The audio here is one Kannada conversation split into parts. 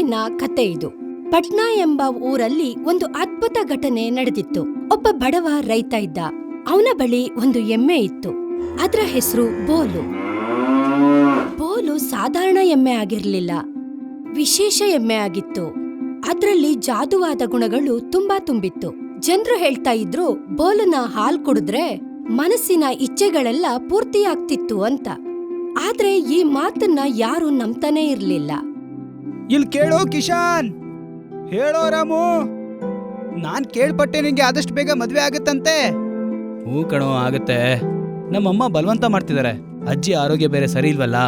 ಊರಿನ ಕತೆ ಇದು. ಪಟ್ನಾ ಎಂಬ ಊರಲ್ಲಿ ಒಂದು ಅದ್ಭುತ ಘಟನೆ ನಡೆದಿತ್ತು. ಒಬ್ಬ ಬಡವ ರೈತ ಇದ್ದ. ಅವನ ಬಳಿ ಒಂದು ಎಮ್ಮೆ ಇತ್ತು. ಅದರ ಹೆಸರು ಬೋಲು. ಬೋಲು ಸಾಧಾರಣ ಎಮ್ಮೆ ಆಗಿರ್ಲಿಲ್ಲ, ವಿಶೇಷ ಎಮ್ಮೆ ಆಗಿತ್ತು. ಅದ್ರಲ್ಲಿ ಜಾದುವಾದ ಗುಣಗಳು ತುಂಬಾ ತುಂಬಿತ್ತು. ಜನರು ಹೇಳ್ತಾ ಇದ್ರು ಬೋಲುನ ಹಾಲ್ ಕುಡಿದ್ರೆ ಮನಸ್ಸಿನ ಇಚ್ಛೆಗಳೆಲ್ಲ ಪೂರ್ತಿಯಾಗ್ತಿತ್ತು ಅಂತ. ಆದ್ರೆ ಈ ಮಾತನ್ನ ಯಾರು ನಂಬ್ತಾನೆ ಇರ್ಲಿಲ್ಲ. ಇಲ್ಲಿ ಕೇಳೋ ಕಿಶಾನ್, ಹೇಳೋ ರಾಮು, ನಾನ್ ಕೇಳ್ಪಟ್ಟೆ ನಿಂಗೆ ಆದಷ್ಟು ಬೇಗ ಮದ್ವೆ ಆಗತ್ತಂತೆ. ಹೂ ಕಣೋ, ಆಗತ್ತೆ. ನಮ್ಮಮ್ಮ ಬಲವಂತ ಮಾಡ್ತಿದಾರೆ. ಅಜ್ಜಿ ಆರೋಗ್ಯ ಬೇರೆ ಸರಿ ಇಲ್ವಲ್ಲ.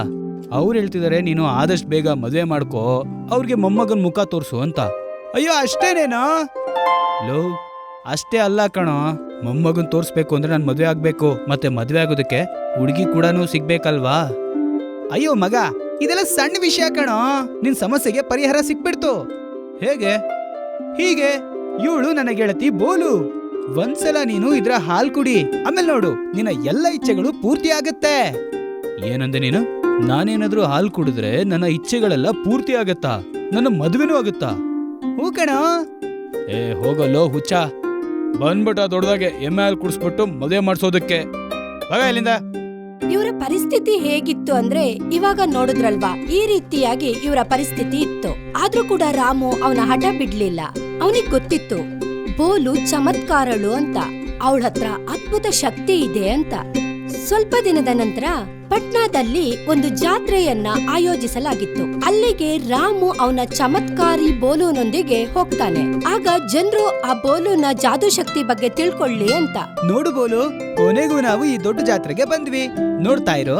ಅವ್ರು ಹೇಳ್ತಿದಾರೆ ನೀನು ಆದಷ್ಟು ಬೇಗ ಮದ್ವೆ ಮಾಡ್ಕೋ, ಅವ್ರಿಗೆ ಮೊಮ್ಮಗನ್ ಮುಖ ತೋರ್ಸು ಅಂತ. ಅಯ್ಯೋ ಅಷ್ಟೇನೇನಾ? ಲೋ, ಅಷ್ಟೇ ಅಲ್ಲ ಕಣೋ, ಮೊಮ್ಮಗನ್ ತೋರ್ಸ್ಬೇಕು ಅಂದ್ರೆ ನಾನು ಮದ್ವೆ ಆಗ್ಬೇಕು. ಮತ್ತೆ ಮದ್ವೆ ಆಗೋದಕ್ಕೆ ಹುಡುಗಿ ಕೂಡ ಸಿಗ್ಬೇಕಲ್ವಾ? ಅಯ್ಯೋ ಮಗ, ಇದೆಲ್ಲ ಸಣ್ಣ ವಿಷಯ ಕಣೋ. ನಿನ್ ಸಮಸ್ಯೆಗೆ ಪರಿಹಾರ ಸಿಕ್ಬಿಡ್ತು. ಹೇಗೆ? ಹೀಗೆ, ಇವಳು ನನ್ನ ಗೆಳತಿ ಬೋಲು. ಒಂದ್ಸಲ ನೀನು ಇದ್ರ ಹಾಲ್ ಕುಡಿ, ಆಮೇಲೆ ನೋಡು ನಿನ್ನ ಎಲ್ಲ ಇಚ್ಛೆಗಳು ಪೂರ್ತಿ ಆಗತ್ತೆ. ಏನಂದೆ ನೀನು? ನಾನೇನಾದ್ರೂ ಹಾಲ್ ಕುಡಿದ್ರೆ ನನ್ನ ಇಚ್ಛೆಗಳೆಲ್ಲ ಪೂರ್ತಿ ಆಗತ್ತಾ? ನನ್ನ ಮದ್ವೆನೂ ಆಗುತ್ತಾ? ಹೂ ಕಣೋ. ಏ ಹೋಗಲ್ಲೋ ಹುಚ್ಚ, ಬಂದ್ಬಿಟ್ಟ ದೊಡ್ಡದಾಗೆ ಎಮ್ಮೆ ಹಾಲು ಕುಡಿಸ್ಬಿಟ್ಟು ಮದುವೆ ಮಾಡ್ಸೋದಕ್ಕೆ. ಬಗ ಇಲ್ಲಿಂದ. ಇವರ ಪರಿಸ್ಥಿತಿ ಹೇಗಿತ್ತು ಅಂದ್ರೆ ಇವಾಗ ನೋಡಿದ್ರಲ್ವಾ, ಈ ರೀತಿಯಾಗಿ ಇವರ ಪರಿಸ್ಥಿತಿ ಇತ್ತು. ಆದ್ರೂ ಕೂಡ ರಾಮು ಅವನ ಹಠ ಬಿಡ್ಲಿಲ್ಲ. ಅವನಿಗೆ ಗೊತ್ತಿತ್ತು ಬೋಲು ಚಮತ್ಕಾರಳು ಅಂತ, ಅವಳ ಹತ್ರ ಅದ್ಭುತ ಶಕ್ತಿ ಇದೆ ಅಂತ. ಸ್ವಲ್ಪ ದಿನದ ನಂತರ ಪಟ್ನಾದಲ್ಲಿ ಒಂದು ಜಾತ್ರೆಯನ್ನ ಆಯೋಜಿಸಲಾಗಿತ್ತು. ಅಲ್ಲಿಗೆ ರಾಮು ಅವನ ಚಮತ್ಕಾರಿ ಬೋಲುನೊಂದಿಗೆ ಹೋಗ್ತಾನೆ. ಆಗ ಜನರು ಆ ಬೋಲುನ ಜಾದೂ ಶಕ್ತಿ ಬಗ್ಗೆ ತಿಳ್ಕೊಳ್ಳಿ ಅಂತ. ನೋಡು ಬೋಲು, ಕೊನೆಗೂ ನಾವು ಈ ದೊಡ್ಡ ಜಾತ್ರೆಗೆ ಬಂದ್ವಿ. ನೋಡ್ತಾ ಇರೋ,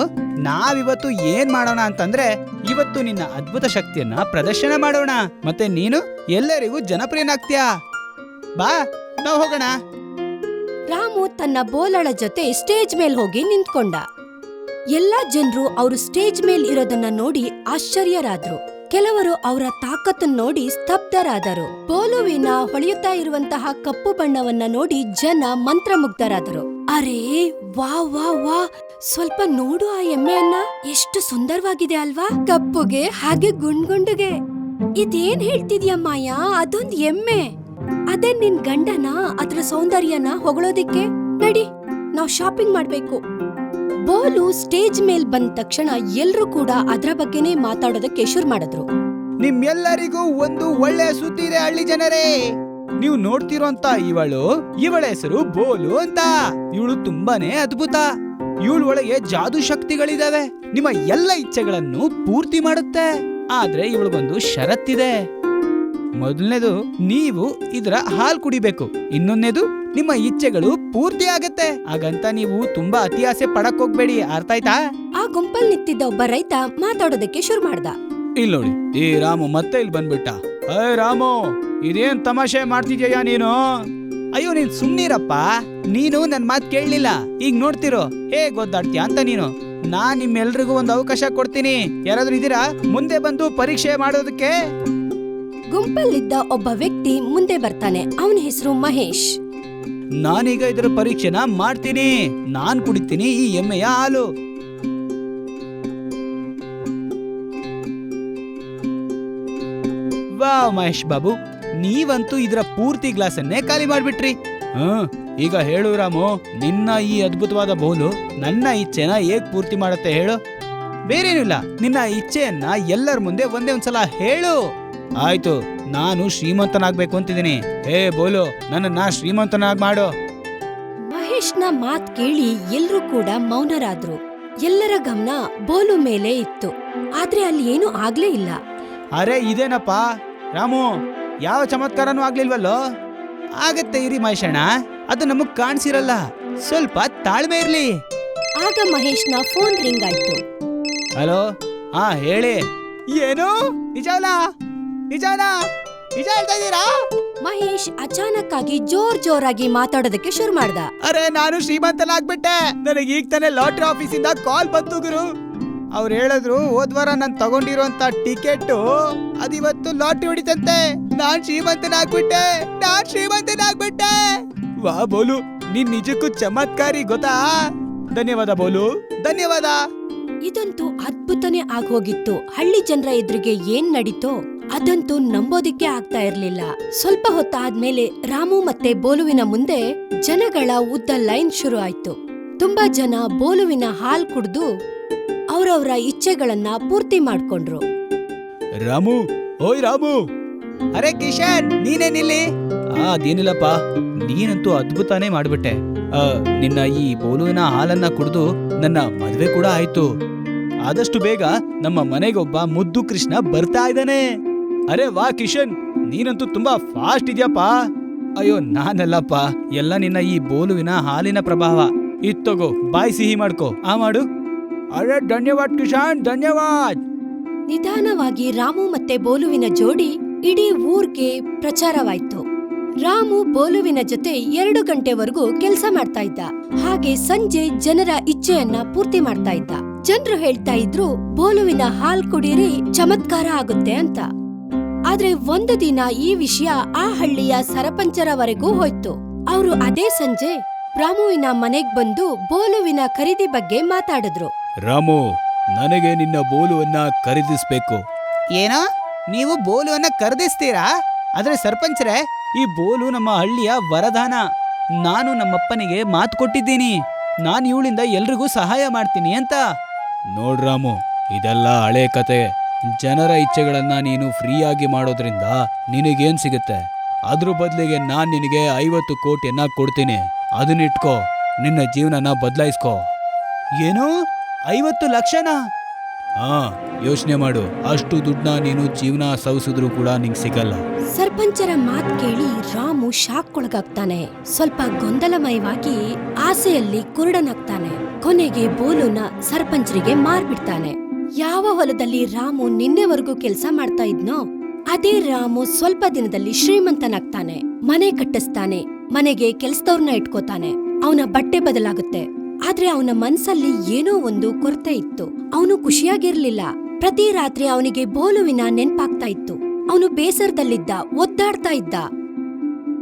ನಾವಿವತ್ತು ಏನ್ ಮಾಡೋಣ ಅಂತಂದ್ರೆ, ಇವತ್ತು ನಿನ್ನ ಅದ್ಭುತ ಶಕ್ತಿಯನ್ನ ಪ್ರದರ್ಶನ ಮಾಡೋಣ. ಮತ್ತೆ ನೀನು ಎಲ್ಲರಿಗೂ ಜನಪ್ರಿಯನಾಗ್ತೀಯಾ. ಬಾ, ನಾವು ಹೋಗೋಣ. ರಾಮು ತನ್ನ ಬೋಲಳ ಜೊತೆ ಸ್ಟೇಜ್ ಮೇಲ್ ಹೋಗಿ ನಿಂತ್ಕೊಂಡ. ಎಲ್ಲಾ ಜನರು ಅವರು ಸ್ಟೇಜ್ ಮೇಲ್ ಇರೋದನ್ನ ನೋಡಿ ಆಶ್ಚರ್ಯರಾದ್ರು. ಕೆಲವರು ಅವರ ತಾಕತ್ತನ್ನು ನೋಡಿ ಸ್ತಬ್ಧರಾದರು. ಬೋಲುವಿನ ಹೊಳೆಯುತ್ತಾ ಇರುವಂತಹ ಕಪ್ಪು ಬಣ್ಣವನ್ನ ನೋಡಿ ಜನ ಮಂತ್ರಮುಗ್ಧರಾದರು. ಅರೇ ವಾ ವಾ ವಾ, ಸ್ವಲ್ಪ ನೋಡು ಆ ಎಮ್ಮೆಯನ್ನ, ಎಷ್ಟು ಸುಂದರವಾಗಿದೆ ಅಲ್ವಾ? ಕಪ್ಪುಗೆ ಹಾಗೆ ಗುಂಡ್ಗುಂಡುಗೆ. ಇದೇನ್ ಹೇಳ್ತಿದ್ಯಾ ಮಾಯಾ? ಅದೊಂದ್ ಎಮ್ಮೆ. ಅದೇ ನಿನ್ ಗಂಡನ ಅದ್ರ ಸೌಂದರ್ಯನ ಹೊಗಳೋದಿಕ್ಕೆ. ನಡಿ, ನಾವ್ ಶಾಪಿಂಗ್ ಮಾಡ್ಬೇಕು. ಬೋಲು ಸ್ಟೇಜ್ ಮೇಲ್ ಬಂದ ತಕ್ಷಣ ಎಲ್ರೂ ಕೂಡ ಅದ್ರ ಬಗ್ಗೆನೇ ಮಾತಾಡೋದಕ್ಕೆ ಶುರು ಮಾಡಿದ್ರು. ನಿಮ್ಮೆಲ್ಲರಿಗೂ ಒಂದು ಒಳ್ಳೆ ಸುದ್ದಿ ಇದೆ ಹಳ್ಳಿ ಜನರೇ. ನೀವು ನೋಡ್ತಿರೋಂತ ಇವಳ ಹೆಸರು ಬೋಲು ಅಂತ. ಇವಳು ತುಂಬಾನೇ ಅದ್ಭುತ. ಇವಳ ಒಳಗೆ ಜಾದೂ ಶಕ್ತಿಗಳಿದಾವೆ. ನಿಮ್ಮ ಎಲ್ಲ ಇಚ್ಛೆಗಳನ್ನು ಪೂರ್ತಿ ಮಾಡುತ್ತೆ. ಆದ್ರೆ ಇವಳಿಗೊಂದು ಷರತ್ತಿದೆ. ಮೊದಲನೇದು, ನೀವು ಇದರ ಹಾಲ್ ಕುಡಿಬೇಕು. ಇನ್ನೊಂದನೇದು, ನಿಮ್ಮ ಇಚ್ಛೆಗಳು ಪೂರ್ತಿ ಆಗತ್ತೆ. ಹಾಗಂತ ನೀವು ತುಂಬಾ ಅತಿ ಆಸೆ ಪಡಕ್ ಹೋಗ್ಬೇಡಿ, ಅರ್ಥ ಆಯ್ತಾ? ಆ ಗುಂಪಲ್ ನಿಂತಿದ್ದ ಒಬ್ಬ ರೈತ ಮಾತಾಡೋದಕ್ಕೆ ಶುರು ಮಾಡ್ದ. ಇಲ್ಲಿ ನೋಡಿ, ಈ ರಾಮು ಮತ್ತೆ ಇಲ್ಲಿ ಬಂದ್ಬಿಟ್ಟ. ಅಯ್ಯ ರಾಮು, ಇದೇನ್ ತಮಾಷೆ ಮಾಡ್ತಿದ್ಯಾ ನೀನು? ಅಯ್ಯೋ ನೀನ್ ಸುಮ್ನಿರಪ್ಪ, ನೀನು ನನ್ ಮಾತ್ ಕೇಳಲಿಲ್ಲ. ಈಗ ನೋಡ್ತಿರೋ ಹೇಗ್ ಗೊತ್ತಾಡ್ತೀಯ ಅಂತ ನೀನು. ನಾನ್ ನಿಮ್ಮೆಲ್ರಿಗೂ ಒಂದು ಅವಕಾಶ ಕೊಡ್ತೀನಿ. ಯಾರಾದ್ರೂ ಇದೀರಾ ಮುಂದೆ ಬಂದು ಪರೀಕ್ಷೆ ಮಾಡೋದಕ್ಕೆ? ಗುಂಪಲ್ಲಿದ್ದ ಒಬ್ಬ ವ್ಯಕ್ತಿ ಮುಂದೆ ಬರ್ತಾನೆ. ಅವನ ಹೆಸರು ಮಹೇಶ್. ನಾನೀಗ ಇದರ ಪರೀಕ್ಷೆನ ಮಾಡ್ತೀನಿ. ನಾನ್ ಕುಡಿತೀನಿ ಈ ಎಮ್ಮೆಯ ಹಾಲು. ವಾವ್ ಮಹೇಶ್ ಬಾಬು, ನೀವಂತೂ ಇದರ ಪೂರ್ತಿ ಗ್ಲಾಸನ್ನೇ ಖಾಲಿ ಮಾಡ್ಬಿಟ್ರಿ. ಈಗ ಹೇಳು ರಾಮು, ನಿನ್ನ ಈ ಅದ್ಭುತವಾದ ಬೋಲು ನನ್ನ ಇಚ್ಛೆನ ಹೇಗ್ ಪೂರ್ತಿ ಮಾಡತ್ತೆ ಹೇಳು? ಬೇರೇನಿಲ್ಲ, ನಿನ್ನ ಇಚ್ಛೆಯನ್ನ ಎಲ್ಲರ ಮುಂದೆ ಒಂದೇ ಒಂದ್ಸಲ ಹೇಳು. ಆಯ್ತು, ನಾನು ಶ್ರೀಮಂತನಾಗ್ಬೇಕು ಅಂತಿದ್ದೀನಿ. ಹೇ ಬೋಲು, ನನ್ನನ್ನ ಶ್ರೀಮಂತನಾಗ್ ಮಾಡು. ಮಹೇಶ್ನ ಮಾತ್ ಕೇಳಿ ಎಲ್ರೂ ಕೂಡ ಮೌನರಾದ್ರು. ಎಲ್ಲರ ಗಮನ ಬೋಲು ಮೇಲೆ ಇತ್ತು. ಆದ್ರೆ ಅಲ್ಲಿ ಏನೂ ಆಗ್ಲೇ ಇಲ್ಲ. ಅರೆ ಇದೇನಪ್ಪ ರಾಮು, ಯಾವ ಚಮತ್ಕಾರನೂ ಆಗ್ಲಿಲ್ವಲ್ಲೋ? ಆಗತ್ತೆ ಇರಿ ಮಹೇಶಣ್ಣ, ಅದು ನಮಗ್ ಕಾಣಿಸಿರಲ್ಲ. ಸ್ವಲ್ಪ ತಾಳ್ಮೆ ಇರ್ಲಿ. ಆಗ ಮಹೇಶ್ನ ಫೋನ್ ರಿಂಗ್ ಆಯ್ತು. ಹಲೋ, ಹಾ ಹೇಳಿ. ಏನು? ನಿಜ ಹೇಳ್ತಾ ಇದ್ದೀರಾ? ಮಹೇಶ್ ಅಚಾನಕ್ ಆಗಿ ಜೋರಾಗಿ ಮಾತಾಡೋದಕ್ಕೆ ಶುರು ಮಾಡ್ದ. ಅರೆ ನಾನು ಶ್ರೀಮಂತನಾಗ್ಬಿಟ್ಟೆ. ನನಗೆ ಈಗ ತಾನೇ ಲಾಟ್ರಿ ಆಫೀಸಿಂದ ಕಾಲ್ ಬಂತು ಗುರು. ಅವ್ರು ಹೇಳಿದ್ರು ಹೋದ್ವಾರ ನಾನ್ ತಗೊಂಡಿರುವಂತ ಟಿಕೆಟ್ ಅದಿವತ್ತು ಲಾಟ್ರಿ ಹೊಡಿತಂತೆ. ನಾನ್ ಶ್ರೀಮಂತನಾಗ್ಬಿಟ್ಟೆ. ವಾ ಬೋಲು, ನೀನ್ ನಿಜಕ್ಕೂ ಚಮತ್ಕಾರಿ ಗೊತ್ತಾ? ಧನ್ಯವಾದ ಬೋಲು, ಧನ್ಯವಾದ. ಇದಂತೂ ಅದ್ಭುತನೇ ಆಗೋಗಿತ್ತು. ಹಳ್ಳಿ ಜನರ ಎದುರಿಗೆ ಏನ್ ನಡೀತೋ ಅದಂತೂ ನಂಬೋದಿಕ್ಕೆ ಆಗ್ತಾ ಇರ್ಲಿಲ್ಲ. ಸ್ವಲ್ಪ ಹೊತ್ತಾದ್ಮೇಲೆ ರಾಮು ಮತ್ತೆ ಬೋಲುವಿನ ಮುಂದೆ ಜನಗಳ ಉದ್ದ ಲೈನ್ ಶುರು ಆಯ್ತು. ತುಂಬಾ ಜನ ಬೋಲುವಿನ ಹಾಲ್ ಕುಡ್ದು ಅವ್ರವ್ರ ಇಚ್ಛೆಗಳನ್ನ ಪೂರ್ತಿ ಮಾಡ್ಕೊಂಡ್ರು. ರಾಮು, ಓಯ್ ರಾಮು. ಅರೆ ಕಿಶನ್, ನೀನೇನಿಲ್ಲಿ? ಅದೇನಿಲ್ಲಪ್ಪ, ನೀನಂತೂ ಅದ್ಭುತನೇ ಮಾಡ್ಬಿಟ್ಟೆ. ನಿನ್ನ ಈ ಬೋಲುವಿನ ಹಾಲನ್ನ ಕುಡ್ದು ನನ್ನ ಮದ್ವೆ ಕೂಡ ಆಯ್ತು. ಆದಷ್ಟು ಬೇಗ ನಮ್ಮ ಮನೆಗೊಬ್ಬ ಮುದ್ದು ಕೃಷ್ಣ ಬರ್ತಾ ಇದ್ದಾನೆ. ಅರೆ ವಾ ಕಿಶನ್, ನೀನಂತೂ ತುಂಬಾ ಫಾಸ್ಟ್ ಇದ್ಯಪ್ಪ. ಅಯ್ಯೋ ನಾನಲ್ಲಪ್ಪ, ಎಲ್ಲ ನಿನ್ನ ಈ ಬೋಲುವಿನ ಹಾಲಿನ ಪ್ರಭಾವ. ಇತ್ತಗೋ, ಬಾಯಿ ಸಿಹಿ ಮಾಡ್ಕೋ. ಮಾಡು. ಅರೆ ಧನ್ಯವಾದ್ ಕಿಶನ್, ಧನ್ಯವಾದ್. ನಿಧಾನವಾಗಿ ರಾಮು ಮತ್ತೆ ಬೋಲುವಿನ ಜೋಡಿ ಇಡೀ ಊರ್ಗೆ ಪ್ರಚಾರವಾಯ್ತು. ರಾಮು ಬೋಲುವಿನ ಜೊತೆ 2 ಗಂಟೆವರೆಗೂ ಕೆಲ್ಸ ಮಾಡ್ತಾ ಇದ್ದ. ಹಾಗೆ ಸಂಜೆ ಜನರ ಇಚ್ಛೆಯನ್ನ ಪೂರ್ತಿ ಮಾಡ್ತಾ ಇದ್ದ. ಜನರು ಹೇಳ್ತಾ ಇದ್ರು ಬೋಲುವಿನ ಹಾಲ್ ಕುಡೀರಿ, ಚಮತ್ಕಾರ ಆಗುತ್ತೆ ಅಂತ. ಆದ್ರೆ ಒಂದು ದಿನ ಈ ವಿಷಯ ಆ ಹಳ್ಳಿಯ ಸರಪಂಚರವರೆಗೂ ಹೋಯ್ತು. ಅವರು ಅದೇ ಸಂಜೆ ರಾಮುವಿನ ಮನೆಗ್ ಬಂದು ಬೋಲುವಿನ ಖರೀದಿ ಬಗ್ಗೆ ಮಾತಾಡಿದ್ರು. ರಾಮು, ನನಗೆ ನಿನ್ನ ಬೋಲುವನ್ನ ಖರೀದಿಸ್ಬೇಕು. ಏನೋ, ನೀವು ಬೋಲುವನ್ನ ಖರೀದಿಸ್ತೀರಾ? ಆದ್ರೆ ಸರ್ಪಂಚರೇ, ಈ ಬೋಲು ನಮ್ಮ ಹಳ್ಳಿಯ ವರದಾನ. ನಾನು ನಮ್ಮಪ್ಪನಿಗೆ ಮಾತು ಕೊಟ್ಟಿದ್ದೀನಿ, ನಾನು ಇವಳಿಂದ ಎಲ್ರಿಗೂ ಸಹಾಯ ಮಾಡ್ತೀನಿ ಅಂತ. ನೋಡ್ರಾಮು, ಇದೆಲ್ಲ ಹಳೆ ಕತೆ. ಜನರ ಇಚ್ಛೆಗಳನ್ನ ನೀನು ಫ್ರೀಯಾಗಿ ಮಾಡೋದ್ರಿಂದ ನಿನಗೇನ್ ಸಿಗುತ್ತೆ? ಅದ್ರ ಬದಲಿಗೆ ನಾನ್ ನಿನಗೆ 50 ಕೋಟಿಯನ್ನ ಕೊಡ್ತೀನಿ. ಅದನ್ನಿಟ್ಕೋ, ನಿನ್ನ ಜೀವನನ ಬದಲಾಯಿಸ್ಕೋ. ಏನು, 50 ಲಕ್ಷನಾ? ಯೋಚನೆ ಮಾಡು. ಅಷ್ಟು ದುಡ್ಡನ್ನ ನೀನು ಜೀವನ ಸವಿಸಿದ್ರು ಕೂಡ ನಿಂಗೆ ಸಿಗಲ್ಲ. ಸರ್ಪಂಚರ ಮಾತ್ ಕೇಳಿ ರಾಮು ಶಾಕ್ಕೊಳಗಾಗ್ತಾನೆ. ಸ್ವಲ್ಪ ಗೊಂದಲಮಯವಾಗಿ ಆಸೆಯಲ್ಲಿ ಕುರುಡನಾಗ್ತಾನೆ. ಕೊನೆಗೆ ಬೋಲುನ ಸರ್ಪಂಚರಿಗೆ ಮಾರ್ಬಿಡ್ತಾನೆ. ಯಾವ ಹೊಲದಲ್ಲಿ ರಾಮು ನಿನ್ನೆವರೆಗೂ ಕೆಲ್ಸ ಮಾಡ್ತಾ ಇದ್ನೋ ಅದೇ ರಾಮು ಸ್ವಲ್ಪ ದಿನದಲ್ಲಿ ಶ್ರೀಮಂತನಾಗ್ತಾನೆ. ಮನೆ ಕಟ್ಟಿಸ್ತಾನೆ, ಮನೆಗೆ ಕೆಲ್ಸದವ್ರನ್ನ ಇಟ್ಕೋತಾನೆ. ಅವನ ಬಟ್ಟೆ ಬದಲಾಗುತ್ತೆ. ಆದ್ರೆ ಅವನ ಮನ್ಸಲ್ಲಿ ಏನೋ ಒಂದು ಕೊರತೆ ಇತ್ತು. ಅವನು ಖುಷಿಯಾಗಿರ್ಲಿಲ್ಲ. ಪ್ರತಿ ರಾತ್ರಿ ಅವನಿಗೆ ಬೋಲುವಿನ ನೆನ್ಪಾಗ್ತಾ ಇತ್ತು. ಅವನು ಬೇಸರದಲ್ಲಿದ್ದ, ಒದ್ದಾಡ್ತಾ ಇದ್ದ.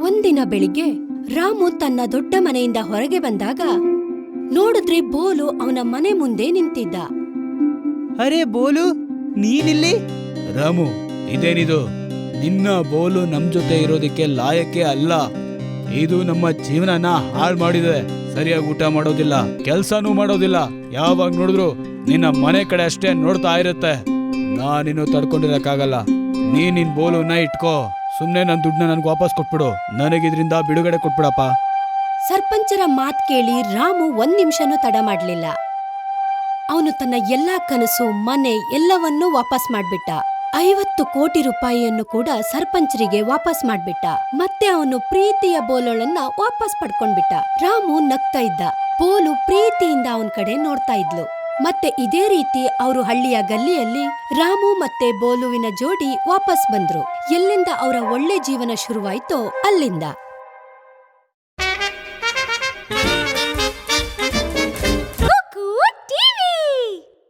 ಒಂದಿನ ಬೆಳಿಗ್ಗೆ ರಾಮು ತನ್ನ ದೊಡ್ಡ ಮನೆಯಿಂದ ಹೊರಗೆ ಬಂದಾಗ ನೋಡಿದ್ರೆ ಬೋಲು ಅವನ ಮನೆ ಮುಂದೆ ನಿಂತಿದ್ದ. ಅರೆ ಬೋಲು, ನೀನಿಲ್ಲಿ? ರಾಮು, ಇದೇನಿದು? ನಿನ್ನ ಬೋಲು ನಮ್ ಜೊತೆ ಇರೋದಕ್ಕೆ ಲಾಯಕ್ಕೆ ಅಲ್ಲ. ಇದು ನಮ್ಮ ಜೀವನನ ಹಾಳು ಮಾಡಿದೆ. ಸರಿಯಾಗಿ ಊಟ ಮಾಡೋದಿಲ್ಲ, ಕೆಲ್ಸನೂ ಮಾಡೋದಿಲ್ಲ. ಯಾವಾಗ ನೋಡಿದ್ರು ನಿನ್ನ ಮನೆ ಕಡೆ ಅಷ್ಟೇ ನೋಡ್ತಾ ಇರುತ್ತೆ. ನಾನಿನ್ನು ತಡ್ಕೊಂಡಿರಕ್ಕಾಗಲ್ಲ. ನಿನ್ ಬೋಲುನ ಇಟ್ಕೋ. ಸುಮ್ನೆ ನನ್ ದುಡ್ಡನ್ನ ನನ್ಗೆ ವಾಪಸ್ ಕೊಟ್ಬಿಡು. ನನಗಿದ್ರಿಂದ ಬಿಡುಗಡೆ ಕೊಟ್ಬಿಡಪ್ಪ. ಸರ್ಪಂಚರ ಮಾತ್ ಕೇಳಿ ರಾಮು 1 ನಿಮಿಷನೂ ತಡ ಮಾಡ್ಲಿಲ್ಲ. ಅವನು ತನ್ನ ಎಲ್ಲಾ ಕನಸು, ಮನೆ ಎಲ್ಲವನ್ನೂ ವಾಪಸ್ ಮಾಡ್ಬಿಟ್ಟ. 50 ಕೋಟಿ ರೂಪಾಯಿಯನ್ನು ಕೂಡ ಸರ್ಪಂಚರಿಗೆ ವಾಪಸ್ ಮಾಡ್ಬಿಟ್ಟ. ಮತ್ತೆ ಅವನು ಪ್ರೀತಿಯ ಬೋಲುಳನ್ನ ವಾಪಸ್ ಪಡ್ಕೊಂಡ್ಬಿಟ್ಟ. ರಾಮು ನಗ್ತಾ ಇದ್ದ. ಬೋಲು ಪ್ರೀತಿಯಿಂದ ಅವನ್ ಕಡೆ ನೋಡ್ತಾ ಇದ್ಲು. ಮತ್ತೆ ಇದೇ ರೀತಿ ಅವರು ಹಳ್ಳಿಯ ಗಲ್ಲಿಯಲ್ಲಿ ರಾಮು ಮತ್ತೆ ಬೋಲುವಿನ ಜೋಡಿ ವಾಪಸ್ ಬಂದ್ರು. ಎಲ್ಲಿಂದ ಅವರ ಒಳ್ಳೆ ಜೀವನ ಶುರುವಾಯ್ತೋ ಅಲ್ಲಿಂದ.